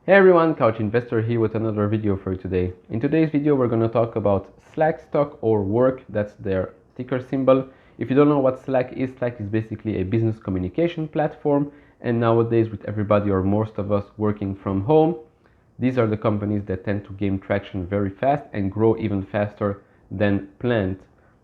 Hey everyone, Couch Investor here with another video for you today. In today's video we're going to talk about Slack stock or work, that's their ticker symbol. If you don't know what Slack is basically a business communication platform, and nowadays with everybody or most of us working from home, these are the companies that tend to gain traction very fast and grow even faster than planned.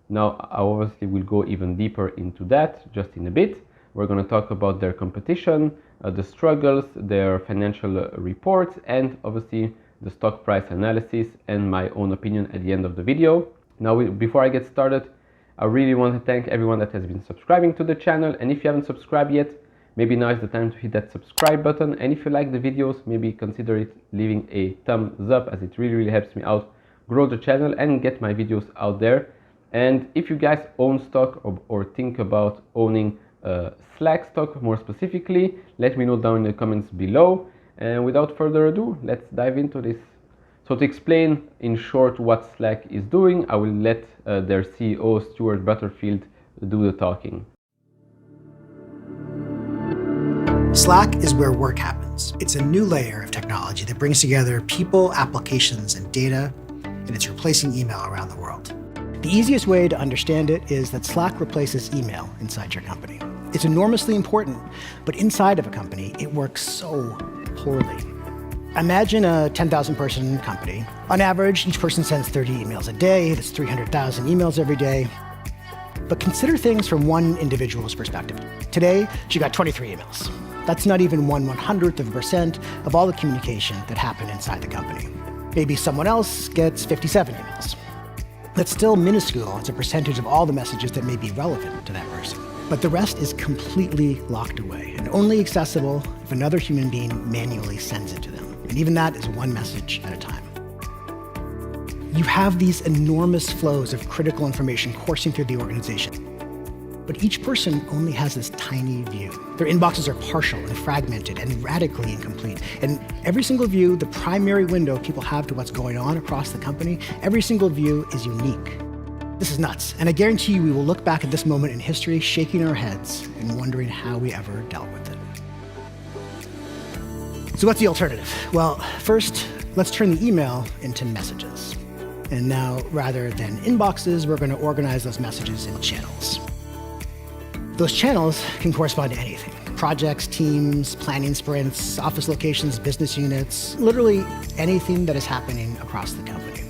Now I obviously will go even deeper into that just in a bit. We're going to talk about their competition, the struggles, their financial reports, and obviously the stock price analysis and my own opinion at the end of the video. Now, before I get started, I really want to thank everyone that has been subscribing to the channel. And if you haven't subscribed yet, maybe now is the time to hit that subscribe button. And if you like the videos, maybe consider leaving a thumbs up, as it really helps me out grow the channel and get my videos out there. And if you guys own stock or think about owning Slack stock more specifically, let me know down in the comments below. And without further ado, let's dive into this. So to explain in short what Slack is doing, I will let their CEO Stuart Butterfield do the talking. Slack is where work happens. It's a new layer of technology that brings together people, applications, and data, and it's replacing email around the world. The easiest way to understand it is that Slack replaces email inside your company. It's enormously important, but inside of a company, it works so poorly. Imagine a 10,000 person company. On average, each person sends 30 emails a day. That's 300,000 emails every day. But consider things from one individual's perspective. Today, she got 23 emails. That's not even 1/100% of all the communication that happened inside the company. Maybe someone else gets 57 emails. That's still minuscule as a percentage of all the messages that may be relevant to that person. But the rest is completely locked away and only accessible if another human being manually sends it to them. And even that is one message at a time. You have these enormous flows of critical information coursing through the organization. But each person only has this tiny view. Their inboxes are partial and fragmented and radically incomplete. And every single view, the primary window people have to what's going on across the company, every single view is unique. This is nuts. And I guarantee you we will look back at this moment in history shaking our heads and wondering how we ever dealt with it. So what's the alternative? Well, first, let's turn the email into messages. And now, rather than inboxes, we're going to organize those messages in channels. Those channels can correspond to anything. Projects, teams, planning sprints, office locations, business units, literally anything that is happening across the company.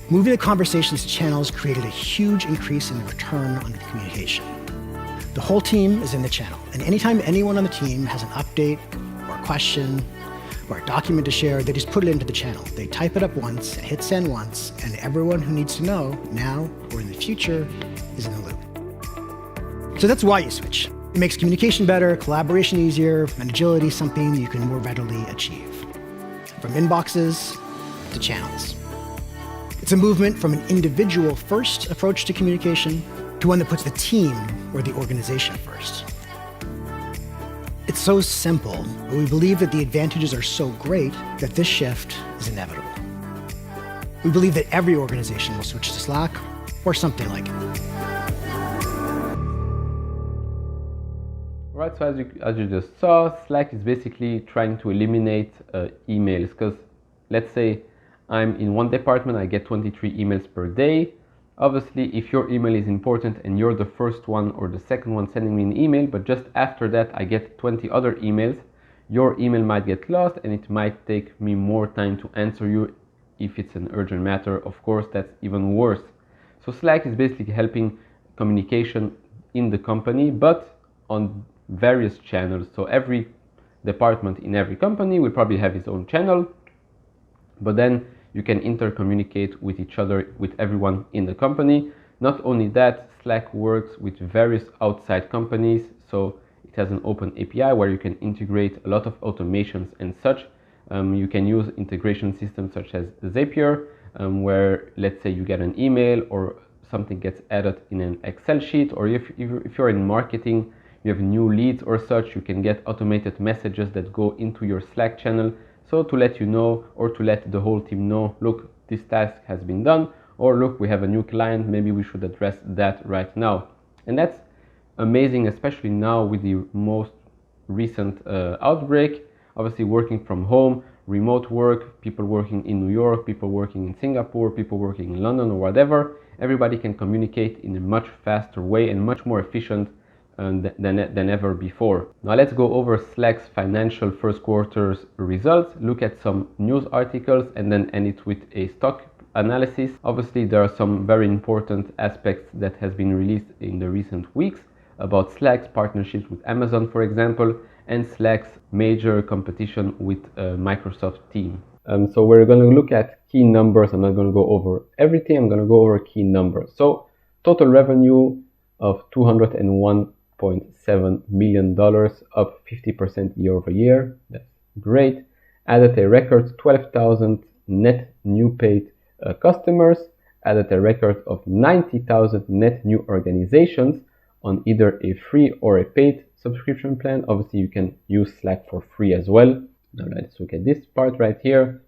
Moving the conversations to channels created a huge increase in the return on the communication. The whole team is in the channel, and anytime anyone on the team has an update or a question or a document to share, they just put it into the channel. They type it up once, hit send once, and everyone who needs to know now or in the future is in the loop. So that's why you switch. It makes communication better, collaboration easier, and agility something you can more readily achieve. From inboxes to channels. It's a movement from an individual-first approach to communication to one that puts the team or the organization first. It's so simple, but we believe that the advantages are so great that this shift is inevitable. We believe that every organization will switch to Slack or something like it. Right, so as you just saw, Slack is basically trying to eliminate emails, because let's say I'm in one department, I get 23 emails per day. Obviously, if your email is important and you're the first one or the second one sending me an email, but just after that I get 20 other emails, your email might get lost and it might take me more time to answer you if it's an urgent matter. Of course, that's even worse. So Slack is basically helping communication in the company, but on various channels. So every department in every company will probably have its own channel, but then you can intercommunicate with each other, with everyone in the company. Not only that, Slack works with various outside companies, so it has an open API where you can integrate a lot of automations and such. You can use integration systems such as Zapier, where let's say you get an email or something gets added in an Excel sheet, or if you're in marketing, you have new leads or such, you can get automated messages that go into your Slack channel. So to let you know, or to let the whole team know, look, this task has been done, or look, we have a new client, maybe we should address that right now. And that's amazing, especially now with the most recent outbreak. Obviously, working from home, remote work, people working in New York, people working in Singapore, people working in London or whatever, everybody can communicate in a much faster way and much more efficient than ever before. Now let's go over Slack's financial first quarter's results, look at some news articles, and then end it with a stock analysis. Obviously, there are some very important aspects that has been released in the recent weeks about Slack's partnerships with Amazon, for example, and Slack's major competition with Microsoft Teams. So we're going to look at key numbers. I'm not going to go over everything. I'm going to go over key numbers. So total revenue of $201.7 million, up 50% year over year. That's great. Added a record 12,000 net new paid customers. Added a record of 90,000 net new organizations on either a free or a paid subscription plan. Obviously, you can use Slack for free as well. Now let's look at this part right here.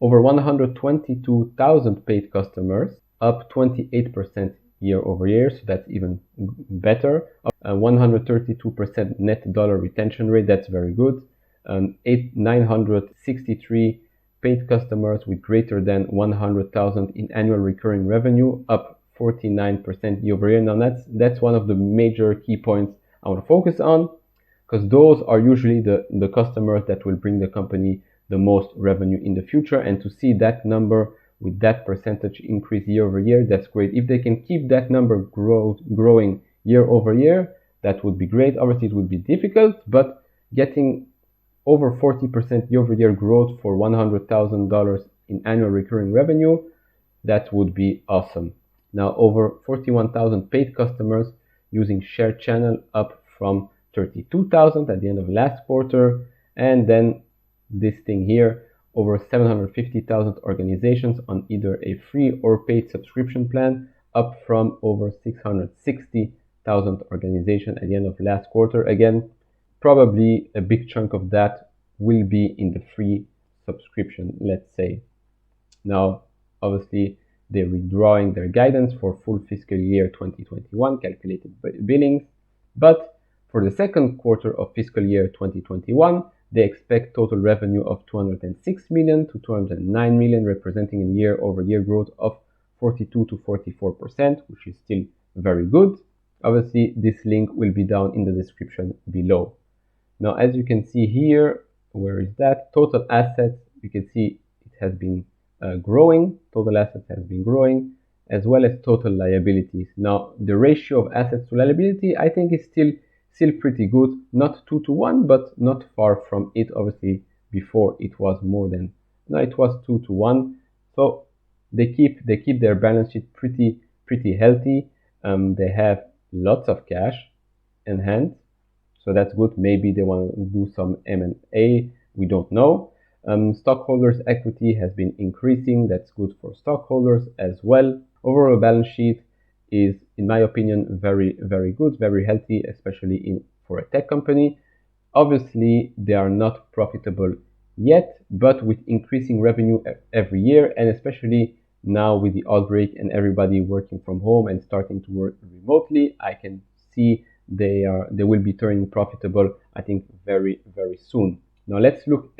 Over 122,000 paid customers, up 28% year over year, so that's even better. 132% net dollar retention rate, that's very good. 963 paid customers with greater than 100,000 in annual recurring revenue, up 49% year over year. Now that's one of the major key points I want to focus on, because those are usually the customers that will bring the company the most revenue in the future. And to see that number with that percentage increase year over year, that's great. If they can keep that number growing year over year, that would be great. Obviously, it would be difficult, but getting over 40% year over year growth for $100,000 in annual recurring revenue, that would be awesome. Now, over 41,000 paid customers using Share Channel, up from 32,000 at the end of last quarter. And then this thing here, over 750,000 organizations on either a free or paid subscription plan, up from over 660,000 organizations at the end of last quarter. Again, probably a big chunk of that will be in the free subscription, let's say. Now, obviously, they're withdrawing their guidance for full fiscal year 2021 calculated billings, but for the second quarter of fiscal year 2021, they expect total revenue of $206 million to $209 million, representing a year-over-year growth of 42 to 44%, which is still very good. Obviously, this link will be down in the description below. Now, as you can see here, where is that? Total assets, you can see it has been growing. Total assets has been growing, as well as total liabilities. Now, the ratio of assets to liability, I think, is still pretty good. Not 2 to 1, but not far from it. Obviously, before it was more than, no, it was 2 to 1. So they keep their balance sheet pretty healthy. They have lots of cash in hand, so that's good. Maybe they want to do some M&A. We don't know. Stockholders' equity has been increasing. That's good for stockholders as well. Overall balance sheet is, in my opinion, very good, very healthy, especially for a tech company. Obviously, they are not profitable yet, but with increasing revenue every year, and especially now with the outbreak and everybody working from home and starting to work remotely, I can see they will be turning profitable, I think, very soon. Now let's look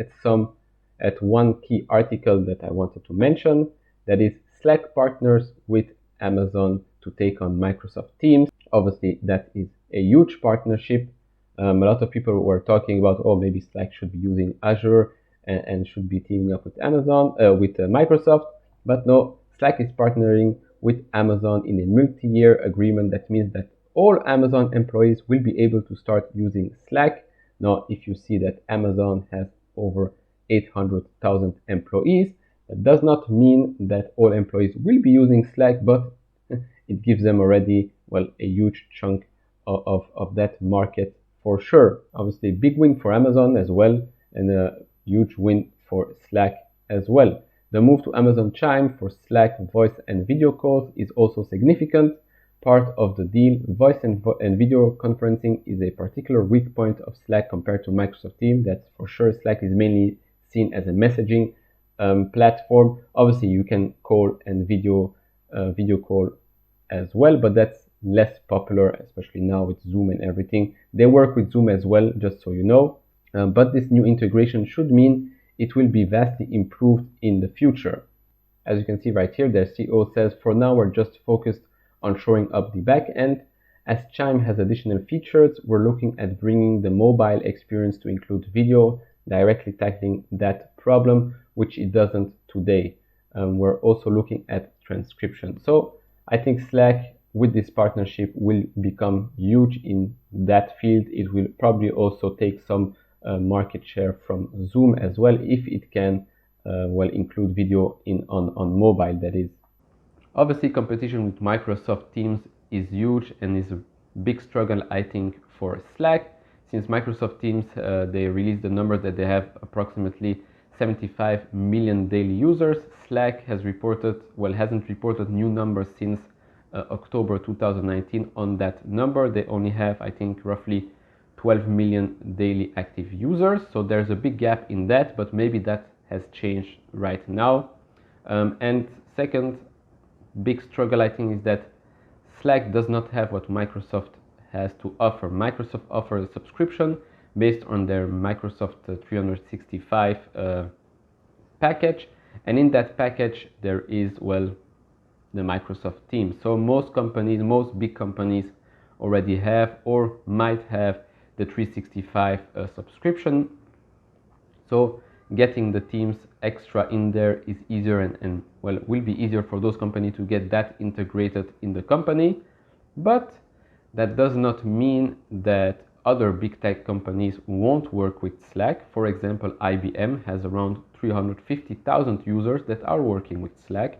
at one key article that I wanted to mention, that is Slack partners with Amazon to take on Microsoft Teams. Obviously, that is a huge partnership. A lot of people were talking about, oh, maybe Slack should be using Azure and should be teaming up with Amazon, with Microsoft. But no, Slack is partnering with Amazon in a multi-year agreement. That means that all Amazon employees will be able to start using Slack. Now, if you see that Amazon has over 800,000 employees, that does not mean that all employees will be using Slack, but it gives them already, well, a huge chunk of that market for sure. Obviously, a big win for Amazon as well, and a huge win for Slack as well. The move to Amazon Chime for Slack voice and video calls is also significant part of the deal. Voice and video conferencing is a particular weak point of Slack compared to Microsoft Teams. That's for sure. Slack is mainly seen as a messaging platform. Obviously, you can call and video call as well, but that's less popular, especially now with Zoom and everything. They work with Zoom as well, just so you know. But this new integration should mean it will be vastly improved in the future. As you can see right here, their CEO says, for now, we're just focused on shoring up the back end. As Chime has additional features, we're looking at bringing the mobile experience to include video, directly tackling that problem, which it doesn't today. We're also looking at transcription. So I think Slack with this partnership will become huge in that field. It will probably also take some market share from Zoom as well, if it can include video on mobile, that is. Obviously, competition with Microsoft Teams is huge and is a big struggle, I think, for Slack. Since Microsoft Teams, they released the number that they have approximately 75 million daily users. Slack has hasn't reported new numbers since October 2019 on that number. They only have, I think, roughly 12 million daily active users. So there's a big gap in that, but maybe that has changed right now. And second big struggle, I think, is that Slack does not have what Microsoft has to offer. Microsoft offers a subscription based on their Microsoft 365 package, and in that package there is, the Microsoft Teams. So most big companies already have or might have the 365 subscription. So getting the Teams extra in there is easier and will be easier for those companies to get that integrated in the company. But that does not mean that other big tech companies won't work with Slack. For example, IBM has around 350,000 users that are working with Slack.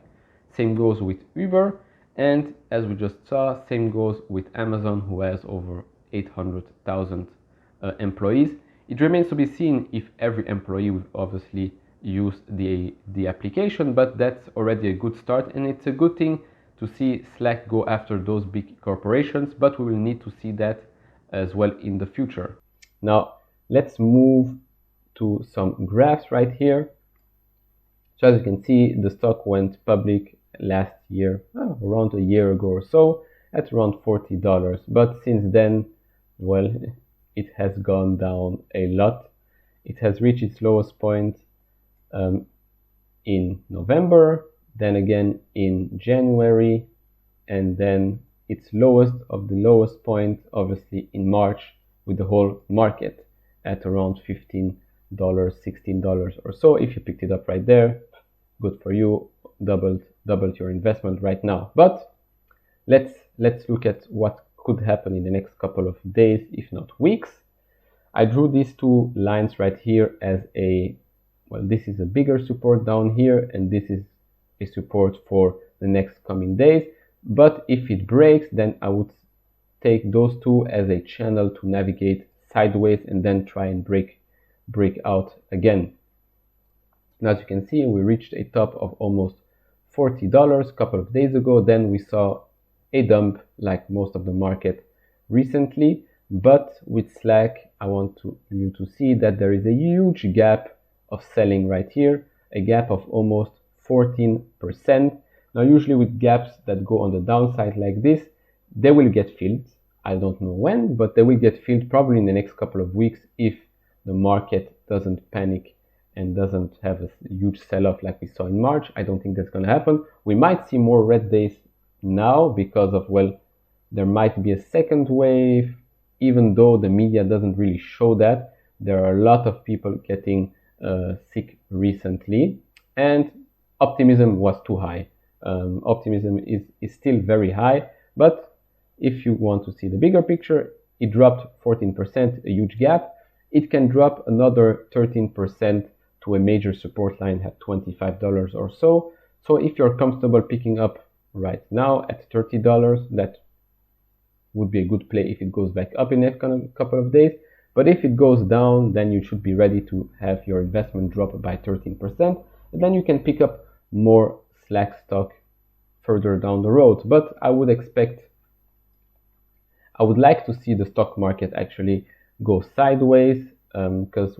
Same goes with Uber, and as we just saw, same goes with Amazon, who has over 800,000 employees. It remains to be seen if every employee will obviously use the application, but that's already a good start, and it's a good thing to see Slack go after those big corporations, but we will need to see that as well in the future. Now, let's move to some graphs right here. So as you can see, the stock went public last year, around a year ago or so, at around $40. But since then, it has gone down a lot. It has reached its lowest point in November, then again in January, and then its lowest of the lowest point, obviously, in March, with the whole market at around $15, $16 or so. If you picked it up right there, good for you, doubled your investment right now. But let's look at what could happen in the next couple of days, if not weeks. I drew these two lines right here as this is a bigger support down here, and this is a support for the next coming days. But if it breaks, then I would take those two as a channel to navigate sideways and then try and break out again. Now, as you can see, we reached a top of almost $40 a couple of days ago. Then we saw a dump like most of the market recently. But with Slack, I want you to see that there is a huge gap of selling right here, a gap of almost 14%. Now, usually with gaps that go on the downside like this, they will get filled. I don't know when, but they will get filled probably in the next couple of weeks if the market doesn't panic and doesn't have a huge sell-off like we saw in March. I don't think that's going to happen. We might see more red days now because of, there might be a second wave, even though the media doesn't really show that. There are a lot of people getting sick recently, and optimism was too high. Optimism is still very high, but if you want to see the bigger picture, it dropped 14%, a huge gap. It can drop another 13% to a major support line at $25 or so. So if you're comfortable picking up right now at $30, that would be a good play if it goes back up in the next couple of days. But if it goes down, then you should be ready to have your investment drop by 13%, and then you can pick up more Slack stock further down the road. But I would like to see the stock market actually go sideways, because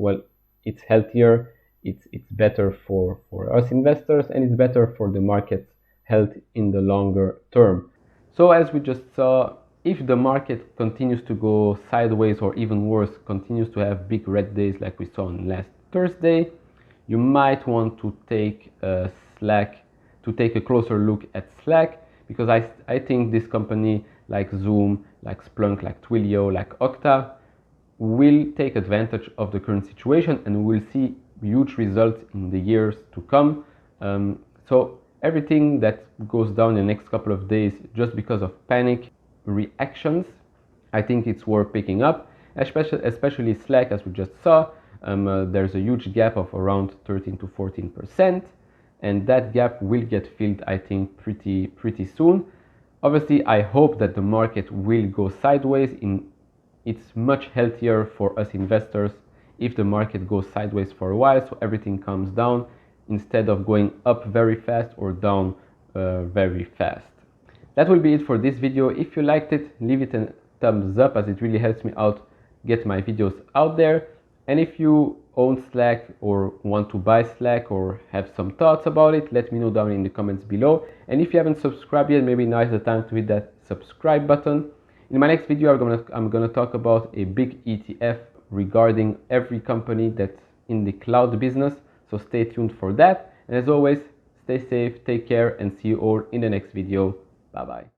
it's healthier, it's better for us investors, and it's better for the market's health in the longer term. So as we just saw, if the market continues to go sideways, or even worse, continues to have big red days like we saw on last Thursday, you might want to take a closer look at Slack, because I think this company like Zoom, like Splunk, like Twilio, like Okta will take advantage of the current situation, and we'll see huge results in the years to come. So everything that goes down in the next couple of days just because of panic reactions, I think it's worth picking up, especially Slack, as we just saw. There's a huge gap of around 13 to 14%, and that gap will get filled, I think, pretty soon. Obviously, I hope that the market will go sideways. It's much healthier for us investors if the market goes sideways for a while, so everything calms down instead of going up very fast or down very fast. That will be it for this video. If you liked it, leave it a thumbs up, as it really helps me out get my videos out there. And if you own Slack or want to buy Slack or have some thoughts about it, let me know down in the comments below. And if you haven't subscribed yet, maybe now is the time to hit that subscribe button. In my next video, I'm gonna talk about a big ETF regarding every company that's in the cloud business. So stay tuned for that. And as always, stay safe, take care, and see you all in the next video. Bye bye.